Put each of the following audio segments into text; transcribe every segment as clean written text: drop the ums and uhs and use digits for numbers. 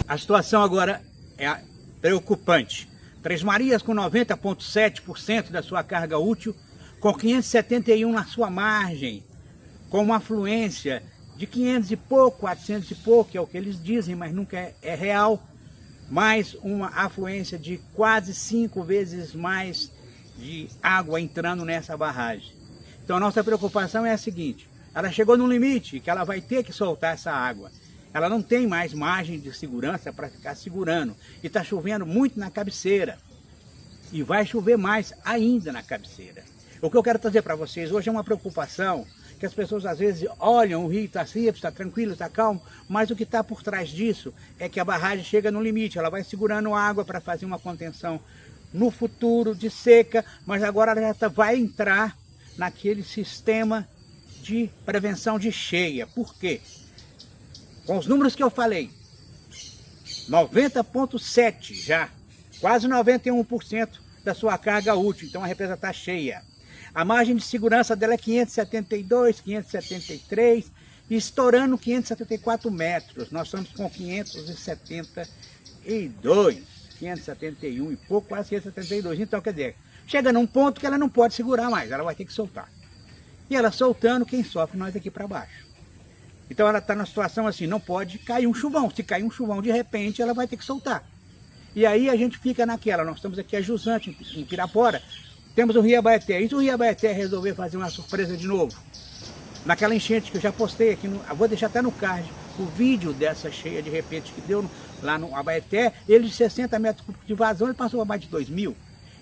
A situação agora é preocupante. Três Marias com 90,7% da sua carga útil, com 571 na sua margem, com uma afluência de 500 e pouco, 400 e pouco, que é o que eles dizem, mas nunca é real, mais uma afluência de quase 5 vezes mais de água entrando nessa barragem. Então a nossa preocupação é a seguinte: ela chegou no limite que ela vai ter que soltar essa água. Ela não tem mais margem de segurança para ficar segurando. E está chovendo muito na cabeceira. E vai chover mais ainda na cabeceira. O que eu quero trazer para vocês hoje é uma preocupação que as pessoas às vezes olham, o rio está simples, está tranquilo, está calmo, mas o que está por trás disso é que a barragem chega no limite. Ela vai segurando água para fazer uma contenção no futuro de seca, mas agora ela já vai entrar naquele sistema de prevenção de cheia. Por quê? Com os números que eu falei, 90,7% já, quase 91% da sua carga útil, então a represa está cheia. A margem de segurança dela é 572, 573, e estourando 574 metros. Nós estamos com 572, 571 e pouco, quase 572. Então, quer dizer, chega num ponto que ela não pode segurar mais, ela vai ter que soltar. E ela soltando, quem sofre? Nós aqui para baixo. Então ela está numa situação assim, não pode cair um chuvão. Se cair um chuvão de repente, ela vai ter que soltar. E aí a gente fica naquela, nós estamos aqui a Jusante, em Pirapora, temos o Rio Abaeté. E se o Rio Abaeté resolver fazer uma surpresa de novo? Naquela enchente que eu já postei aqui, vou deixar até no card, o vídeo dessa cheia de repente que deu lá no Abaeté, ele de 60 metros cúbicos de vazão, ele passou a mais de 2.000.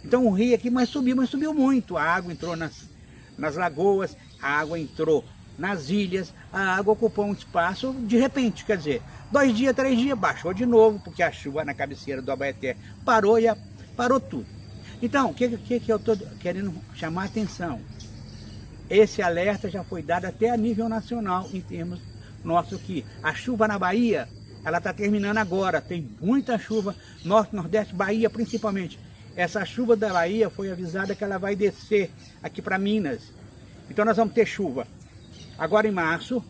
Então o rio aqui, mas subiu muito. A água entrou nas lagoas, a água entrou nas ilhas, a água ocupou um espaço de repente, quer dizer, 2 dias, 3 dias, baixou de novo, porque a chuva na cabeceira do Abaeté parou e parou tudo. Então, o que eu estou querendo chamar a atenção? Esse alerta já foi dado até a nível nacional, em termos nosso aqui. A chuva na Bahia, ela está terminando agora, tem muita chuva, Norte, Nordeste, Bahia principalmente. Essa chuva da Bahia foi avisada que ela vai descer aqui para Minas. Então nós vamos ter chuva agora em março,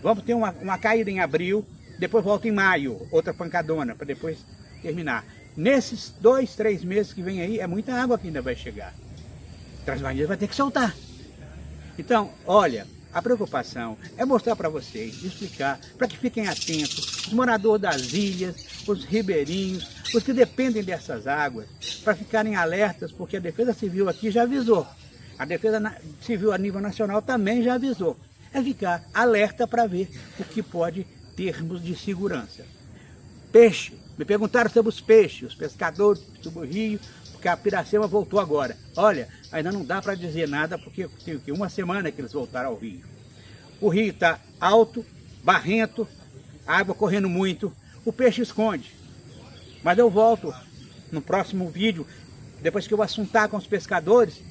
vamos ter uma caída em abril, depois volta em maio, outra pancadona, para depois terminar. Nesses 2, 3 meses que vem aí, é muita água que ainda vai chegar. Três Marias vai ter que soltar. Então, olha, a preocupação é mostrar para vocês, explicar, para que fiquem atentos, os moradores das ilhas, os ribeirinhos, os que dependem dessas águas, para ficarem alertas, porque a Defesa Civil aqui já avisou. A Defesa Civil a nível nacional também já avisou. É ficar alerta para ver o que pode termos de segurança. Peixe. Me perguntaram sobre os peixes, os pescadores, sobre o rio, porque a Piracema voltou agora. Olha, ainda não dá para dizer nada, porque tem uma semana que eles voltaram ao rio. O rio está alto, barrento, água correndo muito, o peixe esconde. Mas eu volto no próximo vídeo, depois que eu assuntar com os pescadores,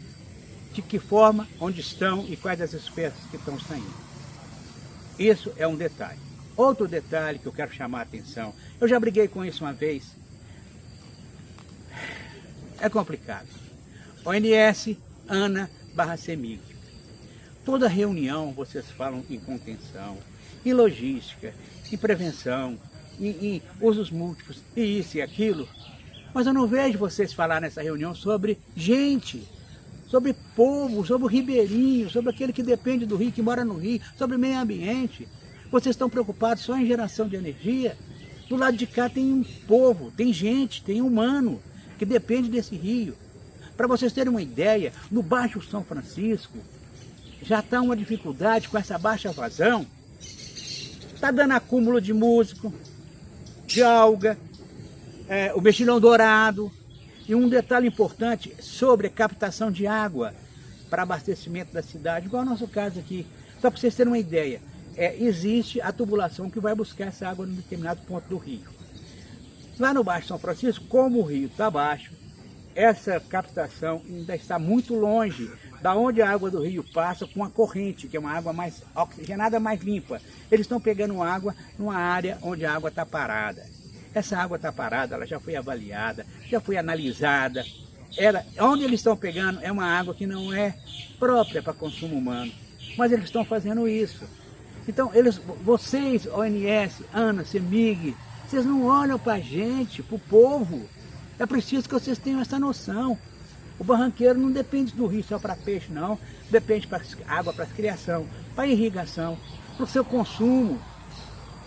de que forma, onde estão e quais as espécies que estão saindo. Isso é um detalhe. Outro detalhe que eu quero chamar a atenção, eu já briguei com isso uma vez, é complicado. ONS, ANA, /CEMIG. Toda reunião vocês falam em contenção, em logística, em prevenção, em usos múltiplos, e isso e aquilo, mas eu não vejo vocês falar nessa reunião sobre gente, sobre povo, sobre o ribeirinho, sobre aquele que depende do rio, que mora no rio, sobre meio ambiente. Vocês estão preocupados só em geração de energia? Do lado de cá tem um povo, tem gente, tem humano que depende desse rio. Para vocês terem uma ideia, no Baixo São Francisco já está uma dificuldade com essa baixa vazão. Está dando acúmulo de musgo, de alga, o mexilhão dourado. E um detalhe importante sobre a captação de água para abastecimento da cidade, igual ao nosso caso aqui. Só para vocês terem uma ideia, existe a tubulação que vai buscar essa água em determinado ponto do rio. Lá no Baixo São Francisco, como o rio está baixo, essa captação ainda está muito longe da onde a água do rio passa com a corrente, que é uma água mais oxigenada, mais limpa. Eles estão pegando água numa área onde a água está parada. Essa água está parada, ela já foi avaliada, já foi analisada. Onde eles estão pegando é uma água que não é própria para consumo humano, mas eles estão fazendo isso. Então, vocês, ONS, ANA, CEMIG, Vocês não olham para a gente, para o povo. É preciso que vocês tenham essa noção. O barranqueiro não depende do rio só para peixe, não. Depende para água, para criação, para irrigação, para o seu consumo.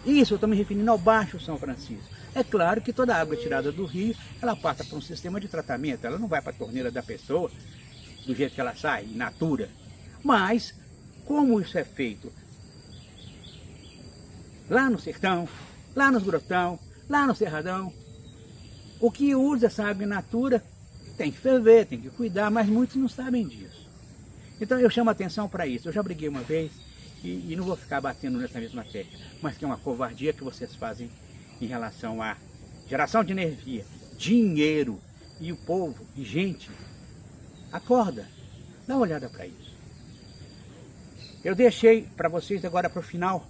Isso eu estou me referindo ao Baixo São Francisco. É claro que toda a água tirada do rio, ela passa por um sistema de tratamento. Ela não vai para a torneira da pessoa do jeito que ela sai, in natura. Mas, como isso é feito lá no sertão, lá nos grotão, lá no cerradão, o que usa essa água in natura tem que ferver, tem que cuidar, mas muitos não sabem disso. Então eu chamo a atenção para isso. Eu já briguei uma vez e não vou ficar batendo nessa mesma tecla, mas que é uma covardia que vocês fazem em relação à geração de energia, dinheiro e o povo e gente. Acorda, dá uma olhada para isso. Eu deixei para vocês agora para o final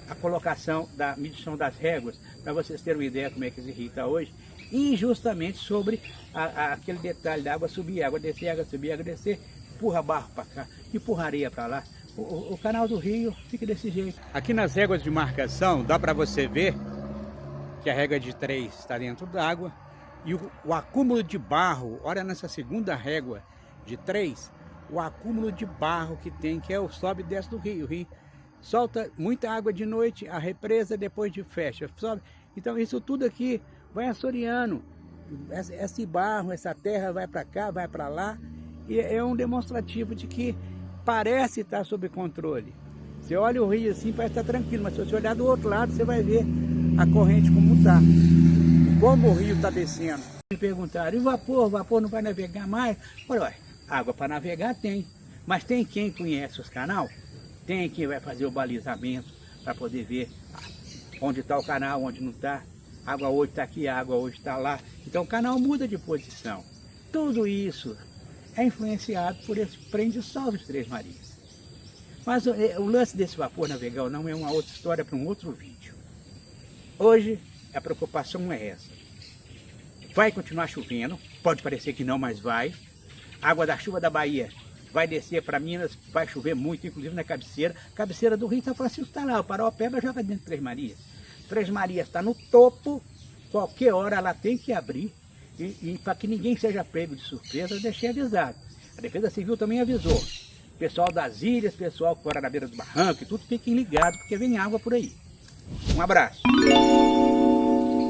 a colocação da medição das réguas, para vocês terem uma ideia como é que esse rio está hoje, e justamente sobre aquele detalhe da água subir, água descer, água subir, água descer, empurra barro para cá, empurra areia para lá. O canal do rio fica desse jeito. Aqui nas réguas de marcação dá para você ver que a régua de 3 está dentro d'água e o acúmulo de barro, olha nessa segunda régua de 3, o acúmulo de barro que tem, que é o sobe e desce do rio. O rio solta muita água de noite, a represa depois de fecha, sobe. Então isso tudo aqui vai assoreando, esse barro, essa terra vai para cá, vai para lá, e é um demonstrativo de que parece estar sob controle. Você olha o rio assim, parece estar tranquilo, mas se você olhar do outro lado, você vai ver a corrente como está, como o rio está descendo. Me perguntaram, e o vapor não vai navegar mais? Olha, água para navegar tem, mas tem quem conhece os canais? Tem quem vai fazer o balizamento para poder ver onde está o canal, onde não está. A água hoje está aqui, a água hoje está lá. Então o canal muda de posição. Tudo isso é influenciado por esse prende-sol dos Três Marias. Mas o lance desse vapor navegar ou não é uma outra história para um outro vídeo. Hoje a preocupação é essa. Vai continuar chovendo, pode parecer que não, mas vai. A água da chuva da Bahia vai descer para Minas, vai chover muito, inclusive na cabeceira do Rio São Francisco está lá, o Paraopeba joga dentro de Três Marias. Três Marias está no topo, qualquer hora ela tem que abrir, e para que ninguém seja pego de surpresa, eu deixei avisado. A Defesa Civil também avisou. Pessoal das ilhas, pessoal que mora na beira do barranco e tudo, fiquem ligados, porque vem água por aí. Um abraço.